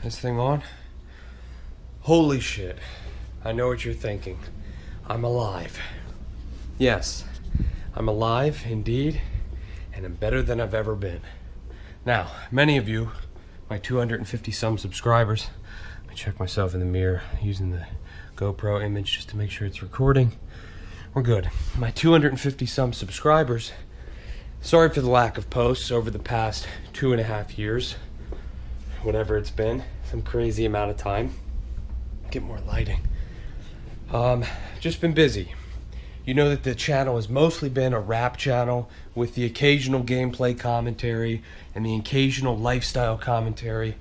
This thing on? Holy shit. I know what you're thinking. I'm alive. Yes, I'm alive indeed, and I'm better than I've ever been. Now, many of you, my 250 some subscribers, I check myself in the mirror using the GoPro image just to make sure it's recording. We're good. My 250 some subscribers, sorry for the lack of posts over the past 2.5 years. Whatever it's been, some crazy amount of time. Get more lighting. Just been busy. You know that the channel has mostly been a rap channel with the occasional gameplay commentary and the occasional lifestyle commentary.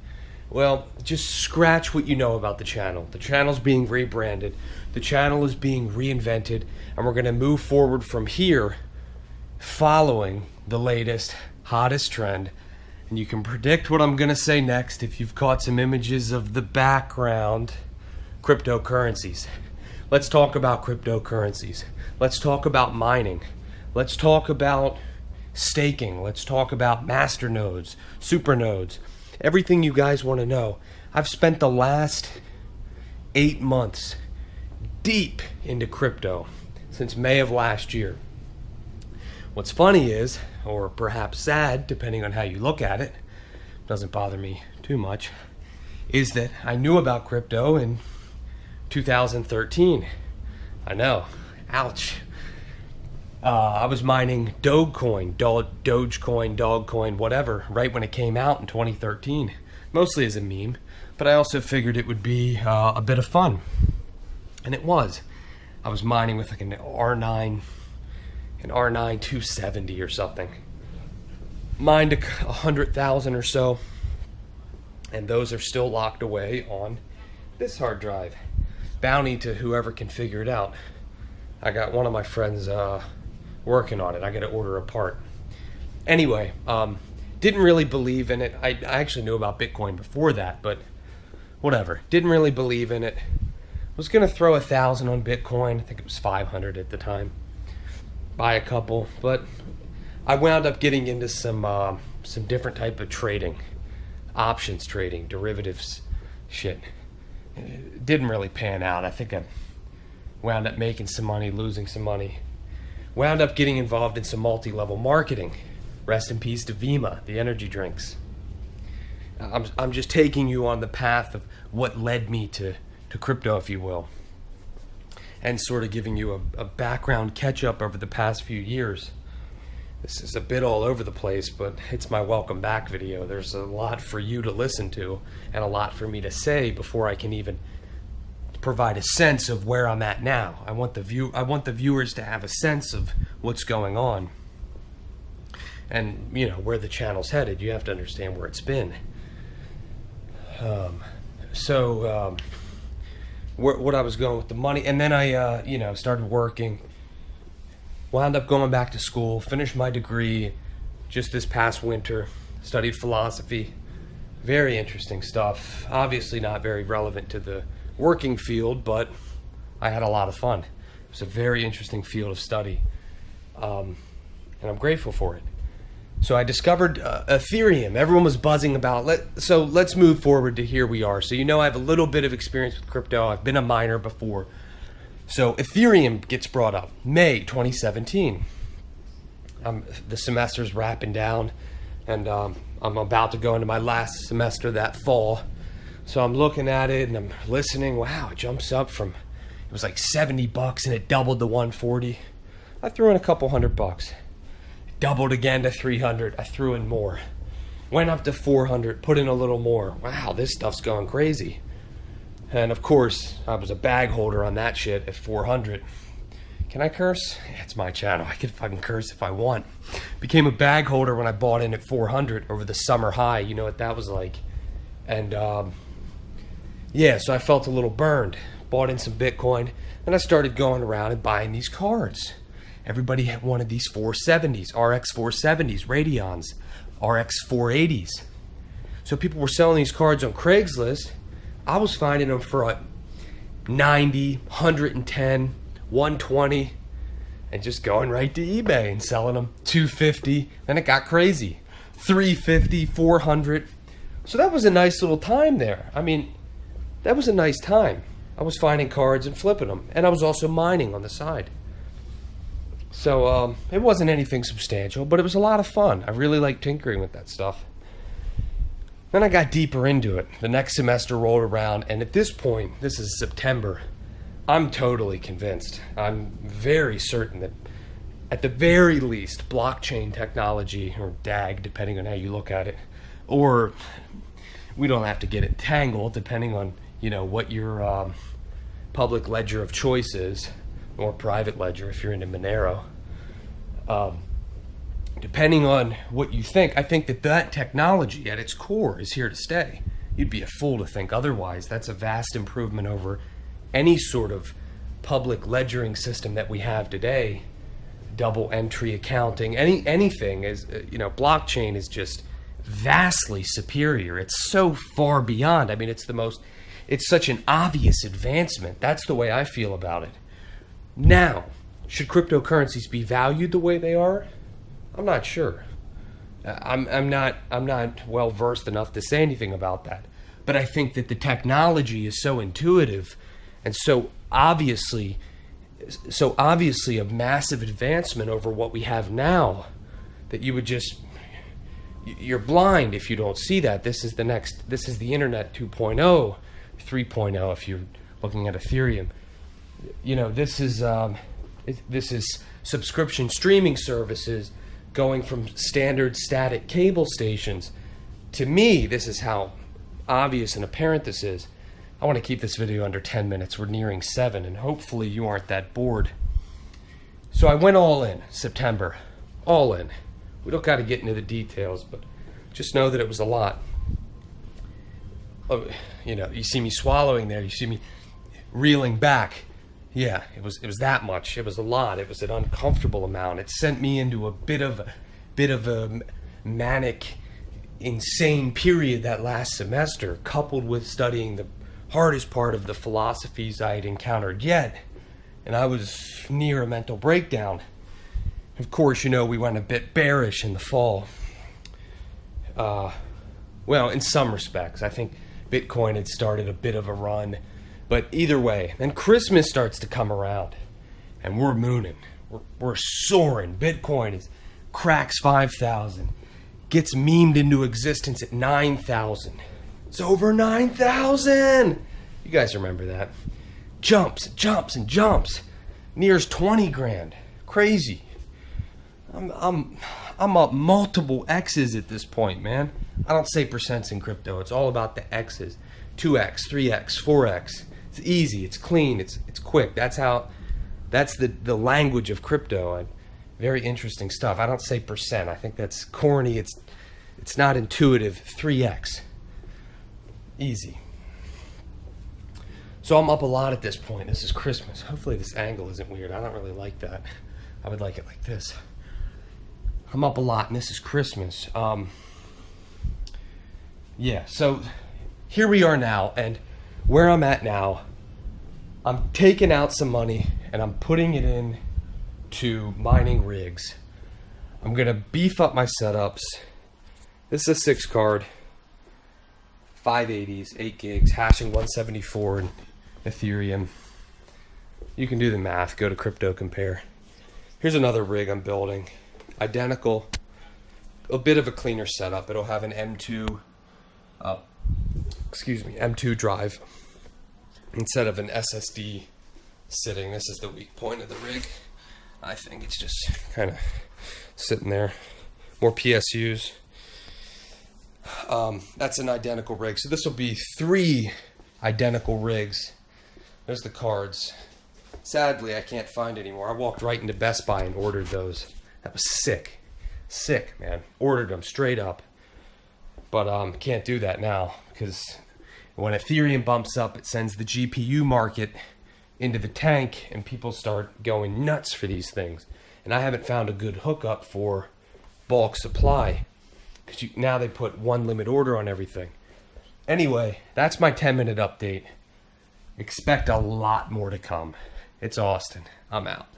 Well, just scratch what you know about the channel. The channel's being rebranded. The channel is being reinvented, and we're going to move forward from here following the latest, hottest trend. And you can predict what I'm going to say next if you've caught some images of the background. Cryptocurrencies. Let's talk about cryptocurrencies. Let's talk about mining. Let's talk about staking. Let's talk about masternodes, supernodes, everything you guys want to know. I've spent the last 8 months deep into crypto since May of last year. What's funny is, or perhaps sad, depending on how you look at it, doesn't bother me too much, is that I knew about crypto in 2013. I know. Ouch. I was mining Dogecoin, Dogcoin, whatever, right when it came out in 2013. Mostly as a meme, but I also figured it would be a bit of fun. And it was. I was mining with like an R9 270 or something. Mined 100,000 or so, and those are still locked away on this hard drive. Bounty to whoever can figure it out. I got one of my friends working on it. I got to order a part. Anyway, didn't really believe in it. I actually knew about Bitcoin before that, but whatever. Didn't really believe in it. Was gonna throw 1,000 on Bitcoin. I think it was 500 at the time. Buy a couple, but I wound up getting into some different type of trading, options trading, derivatives shit. It didn't really pan out. I think I wound up making some money, losing some money. Wound up getting involved in some multi-level marketing. Rest in peace to Vima, the energy drinks. I'm just taking you on the path of what led me to crypto, if you will, and sort of giving you a background catch-up over the past few years. This is a bit all over the place, but it's my welcome back video. There's a lot for you to listen to and a lot for me to say before I can even provide a sense of where I'm at now. I want the viewers to have a sense of what's going on and, you know, where the channel's headed. You have to understand where it's been. What I was going with the money, and then I started working. Wound up going back to school, finished my degree just this past winter, studied philosophy. Very interesting stuff. Obviously not very relevant to the working field, but I had a lot of fun. It was a very interesting field of study, and I'm grateful for it. So I discovered Ethereum. Everyone was buzzing about it. So let's move forward to here we are. So you know I have a little bit of experience with crypto. I've been a miner before. So Ethereum gets brought up, May 2017. The semester's wrapping down, and I'm about to go into my last semester that fall. So I'm looking at it and I'm listening. Wow, it jumps up from, it was like $70 and it doubled to 140. I threw in a couple $100. It doubled again to 300. I threw in more. Went up to 400, put in a little more. Wow, this stuff's going crazy. And of course, I was a bag holder on that shit at 400. Can I curse? Yeah, it's my channel. I can fucking curse if I want. Became a bag holder when I bought in at 400 over the summer high. You know what that was like. And yeah, so I felt a little burned. Bought in some Bitcoin. Then I started going around and buying these cards. Everybody had wanted these 470s, RX 470s, Radeons, RX 480s. So people were selling these cards on Craigslist. I was finding them for 90, 110, 120, and just going right to eBay and selling them 250. Then it got crazy. 350, 400. So that was a nice little time there. I mean, that was a nice time. I was finding cards and flipping them, and I was also mining on the side. So it wasn't anything substantial, but it was a lot of fun. I really liked tinkering with that stuff. Then I got deeper into it. The next semester rolled around, and at this point, this is September, I'm totally convinced. I'm very certain that at the very least, blockchain technology, or DAG, depending on how you look at it, or we don't have to get entangled, depending on, what your public ledger of choice is, or private ledger if you're into Monero. Depending on what you think, I think that technology at its core is here to stay. You'd be a fool to think otherwise. That's a vast improvement over any sort of public ledgering system that we have today. Double entry accounting, anything is, blockchain is just vastly superior. It's so far beyond. I mean, it's such an obvious advancement. That's the way I feel about it. Now, should cryptocurrencies be valued the way they are? I'm not sure. I'm not well versed enough to say anything about that. But I think that the technology is so intuitive and so obviously a massive advancement over what we have now that you're blind if you don't see that. This is the internet 2.0, 3.0 if you're looking at Ethereum. This is subscription streaming services going from standard static cable stations. To me, this is how obvious and apparent this is. I want to keep this video under 10 minutes. We're nearing 7, and hopefully you aren't that bored. So I went all in, September. All in. We don't got to get into the details, but just know that it was a lot. You see me swallowing there. You see me reeling back. Yeah, it was that much. It was a lot. It was an uncomfortable amount. It sent me into a bit of a manic, insane period that last semester, coupled with studying the hardest part of the philosophies I had encountered yet, and I was near a mental breakdown. Of course, we went a bit bearish in the fall. Well, in some respects, I think Bitcoin had started a bit of a run, but either way, then Christmas starts to come around, and we're mooning, we're soaring. Bitcoin cracks 5,000, gets memed into existence at 9,000. It's over 9,000. You guys remember that? Jumps, jumps, and jumps. Nears 20 grand. Crazy. I'm up multiple X's at this point, man. I don't say percents in crypto. It's all about the X's. 2X, 3X, 4X. It's easy. It's clean. It's quick. That's the language of crypto. Very interesting stuff. I don't say percent. I think that's corny. It's not intuitive. 3X. Easy. So I'm up a lot at this point. This is Christmas. Hopefully this angle isn't weird. I don't really like that. I would like it like this. I'm up a lot, and this is Christmas. Yeah, so here we are now, and where I'm at now, I'm taking out some money, and I'm putting it in to mining rigs. I'm going to beef up my setups. This is a 6 card. 580s, 8 gigs, hashing 174 in Ethereum. You can do the math. Go to Crypto Compare. Here's another rig I'm building. Identical. A bit of a cleaner setup. It'll have an M2 drive instead of an SSD sitting. This is the weak point of the rig. I think it's just kind of sitting there. More PSUs. That's an identical rig. So this will be 3 identical rigs. There's the cards. Sadly, I can't find anymore. I walked right into Best Buy and ordered those. That was sick. Sick, man. Ordered them straight up. But can't do that now because when Ethereum bumps up, it sends the GPU market into the tank and people start going nuts for these things. And I haven't found a good hookup for bulk supply. Now they put 1 limit order on everything. Anyway, that's my 10-minute update. Expect a lot more to come. It's Austin. I'm out.